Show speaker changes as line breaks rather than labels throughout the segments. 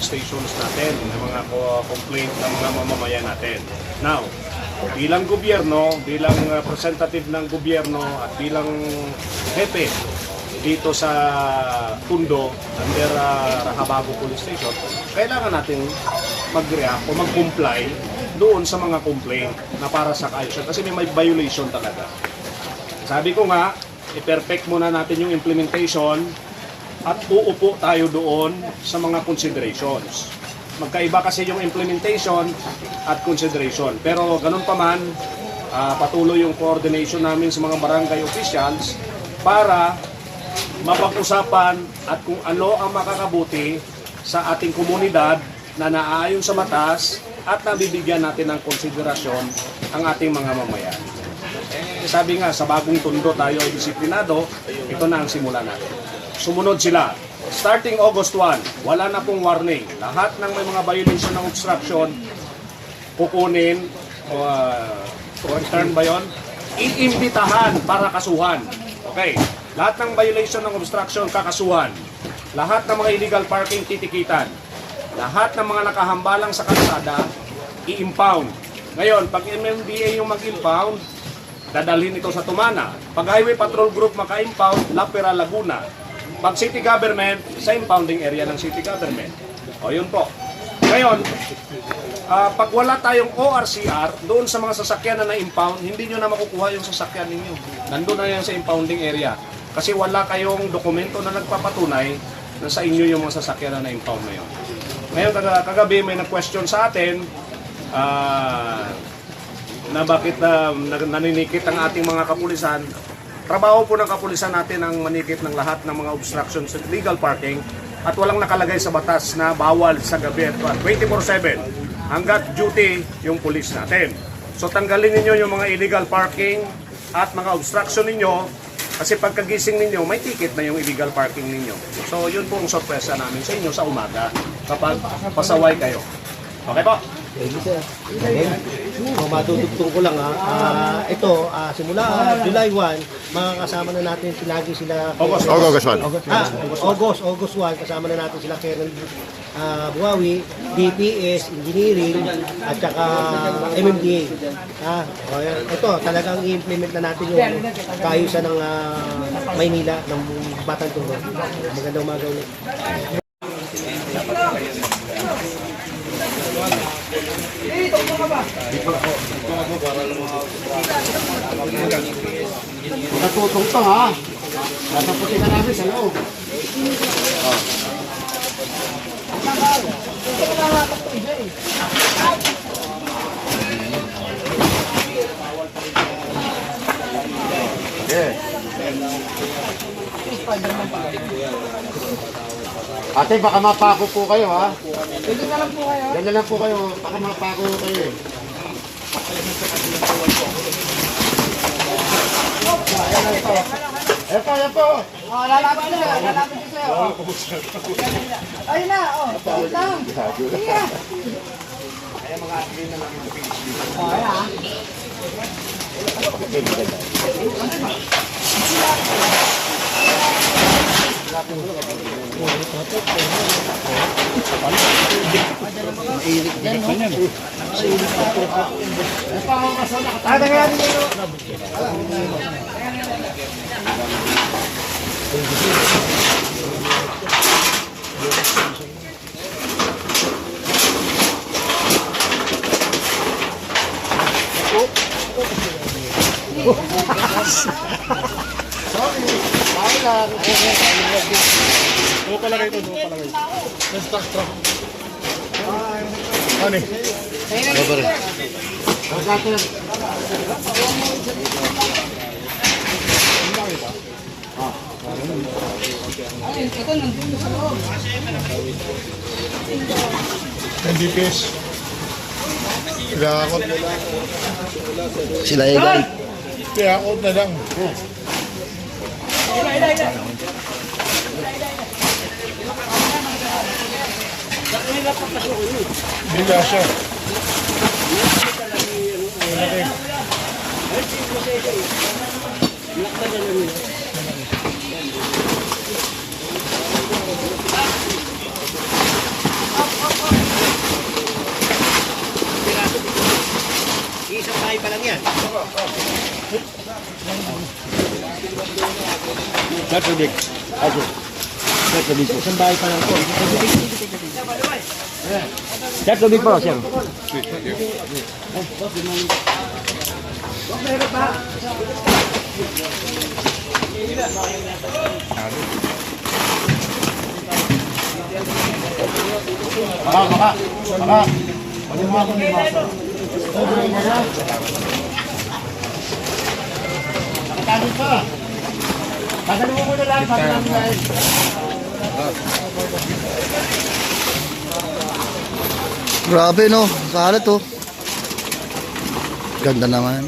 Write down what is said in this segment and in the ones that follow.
stations natin, ng mga complaint ng mga mamamayan natin. Now, bilang gobyerno, bilang representative ng gobyerno at bilang hepe dito sa Tondo under Rahabago Police Station, kailangan natin mag-react o mag-comply doon sa mga complaint na para sa kaayusan kasi may violation talaga. Sabi ko nga, i-perfect muna natin yung implementation at uupo tayo doon sa mga considerations. Magkaiba kasi yung implementation at consideration. Pero ganun pa man, patuloy yung coordination namin sa mga barangay officials para mapag-usapan at kung ano ang makakabuti sa ating komunidad na naaayon sa batas at nabibigyan natin ng konsiderasyon ang ating mga mamayan. Sabi nga, sa bagong Tondo tayo ay disiplinado, ito na ang simula natin. Sumunod sila. Starting August 1, wala na pong warning. Lahat ng may mga violation ng obstruction, kukunin, return ba yun? Iimbitahan para kasuhan. Okay. Lahat ng violation ng obstruction, kakasuhan. Lahat ng mga illegal parking, titikitan. Lahat ng mga nakahambalang sa kalsada, i-impound. Ngayon, pag MMDA yung mag-impound, dadalhin ito sa Tumana. Pag Highway Patrol Group maka-impound, Lapera, Laguna. Pag City Government, sa impounding area ng City Government. O, yun po. Ngayon, pag wala tayong ORCR, doon sa mga sasakyan na na-impound, hindi nyo na makukuha yung sasakyan ninyo. Nandun na yan sa impounding area. Kasi wala kayong dokumento na nagpapatunay na sa inyo yung mga sasakyan na na-impound na yun. Ngayon, kagabi may nag-question sa atin na bakit naninikit ang ating mga kapulisan. Trabaho po ng kapulisan natin ang manikit ng lahat ng mga obstructions sa illegal parking at walang nakalagay sa batas na bawal sa gabi at 24/7 hanggat duty yung pulis natin. So tanggalin ninyo yung mga illegal parking at mga obstruction ninyo kasi pagkagising ninyo may ticket na yung illegal parking ninyo. So yun po ang sorpresa namin sa inyo sa umaga kapag pasaway kayo. Okay po?
Thank you, sir. Madudugtong ko lang ito, simula July 1, makakasama na natin lagi sila.
August 1.
August 1, kasama na natin sila Colonel Buawi, DPS, Engineering, at saka MMDA. Ito, talagang i-implement na natin yung kaayusan ng Maynila, ng Batang Tondo. Magandang umaga ulit.
Natutong to ha. Nataputin na namin sa loob. Ate, baka mapako po kayo ha. Ganyan na lang po kayo. Ganyan lang po kayo. Baka mapako kayo eh. Ito, yan po.
Lalapit na sa'yo. Lalapit na sa'yo. Ayun na. Ayun lang. Sige.
Kaya mga admin na namin sa page dito.
Ayun ha.
Doon pala kayo. Ano eh? DPS. Kaya
Sila Egay.
ako na lang. Bila siya.
Isang bahay pa lang yan.
That's the big. That's the big.
Isang bahay pa lang po.
That's the big po, sir.
Baka. Ano mo ako ni Maso? Nakatagod pa. Tagalin mo muna lang.
Grabe no, kalat to. Ganda naman.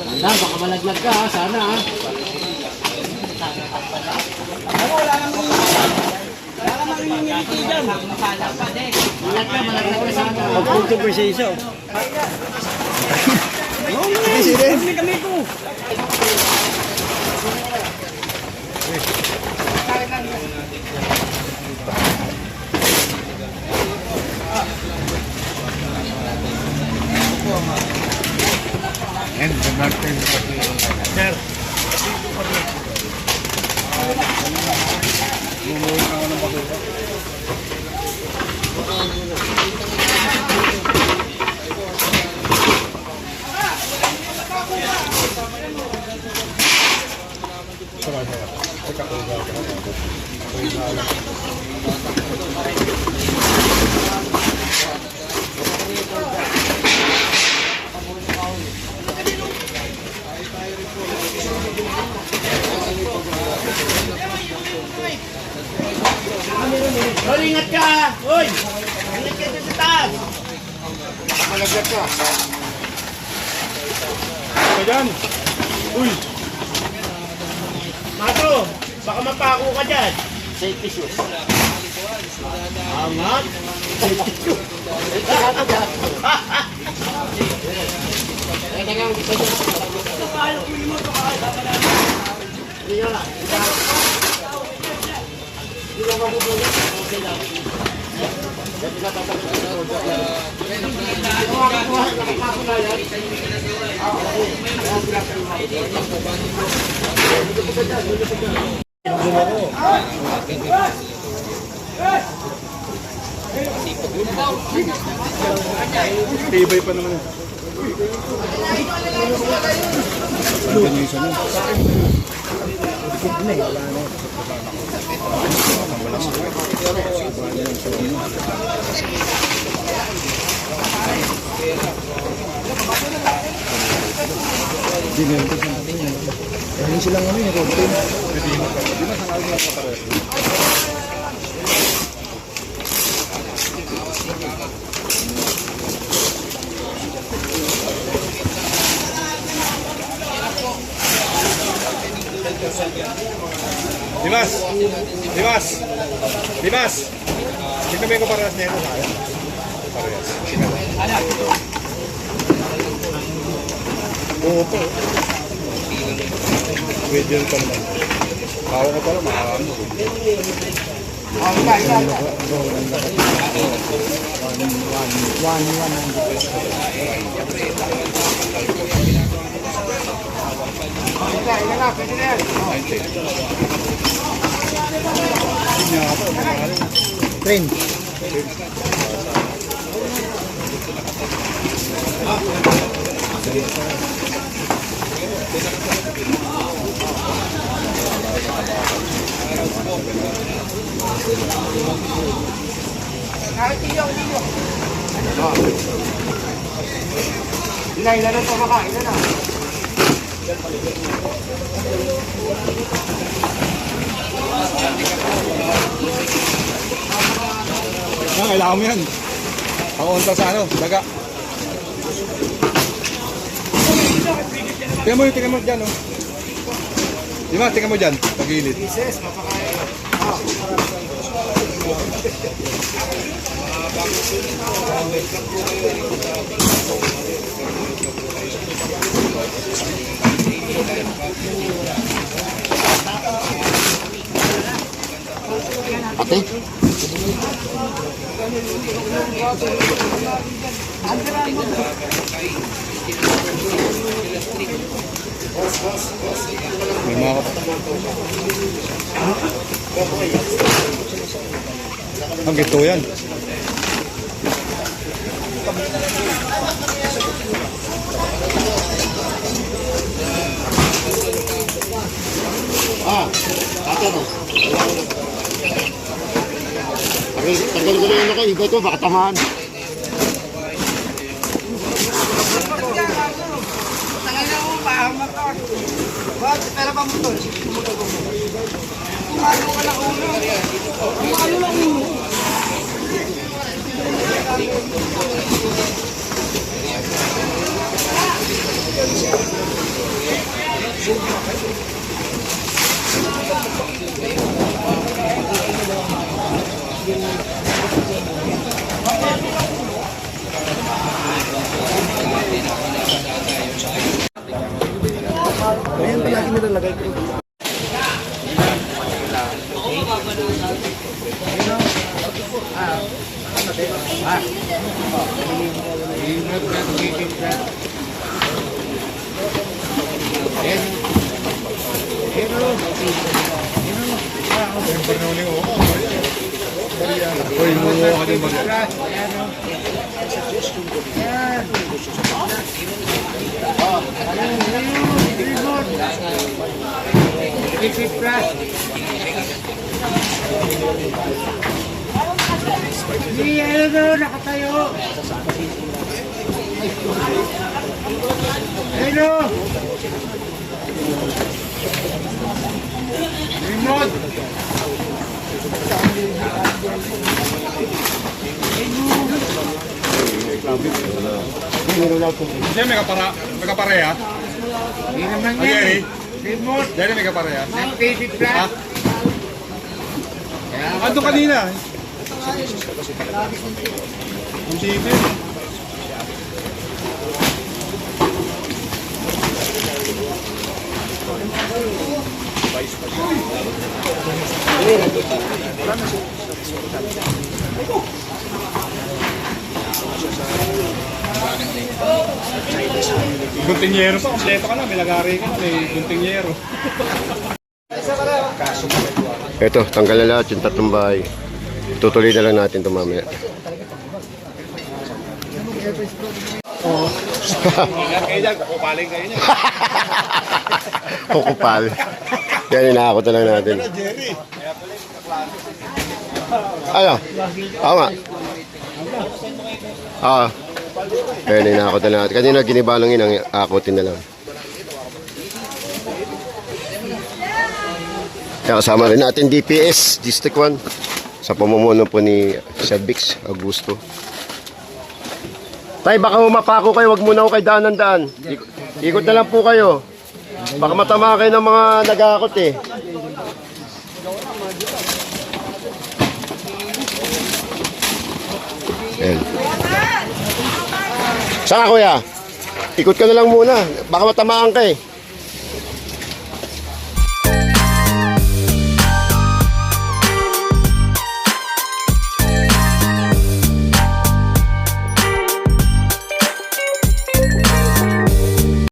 Handa, baka malaglag ka ha. Sana ha. Malaglag ka sana.
Pagpunto po sa isa.
And the market.
Hoy, ingat ka! Hoy! Ingat ka dyan sa taas!
Malaglag ka.
Ano dyan? Uy!
Mato, baka mapako ka dyan.
Safety shoes.
Angat!
Tibay pa naman. Dimas! Tignan mo yung kaparehas niya ito sa akin. Parehas. Oo po. Pwede yun pa naman. Kawa ko pala, makakano.
Train.
Ilan na ito makain na.
Kailangan mo yan. Ang unta sa ano, daga. Tingnan mo dyan, oh. Diba, tingnan mo dyan, pag-ilit.
Isis, mapakain. Ate?
May mga ang gito yan.
Ate ano? Tagal ko na yun ako, iba ito, baka tamaan.
Tagal na ako, pahamak ka. Bakit? Pera pa mo to. Kumalo ka na ulo. Kumalo lang ulo.
Uy, mo ka din mag... Diyan may kapareha? Hindi naman yan. Jerry? Jerry may kapareha? Ha? Ando kanina. Ang sipin. Guntingero pa, kompleto ka na, may lagari ka na, may guntingero.
Ito, tanggal na lahat yung tatlong bahay. Tutuloy na lang natin ito mamaya.
Kaya dyan, kukupaling kayo niya.
Kukupal. Yan, inaakot na lang natin. Ano? Tama. Yan, inaakot na lang natin. Kanina ginibalong yun, ang akutin na lang. Kaya kasama rin natin DPS, District 1. Sa pamumuno po ni Sir Bix Augusto. Tay, baka humapako kayo, wag muna ako kay daan. Ikot na lang po kayo. Baka matama kayo ng mga nag-aakot eh. Ayan. Saan ka kuya? Ikot ka na lang muna. Baka matamaan ka eh.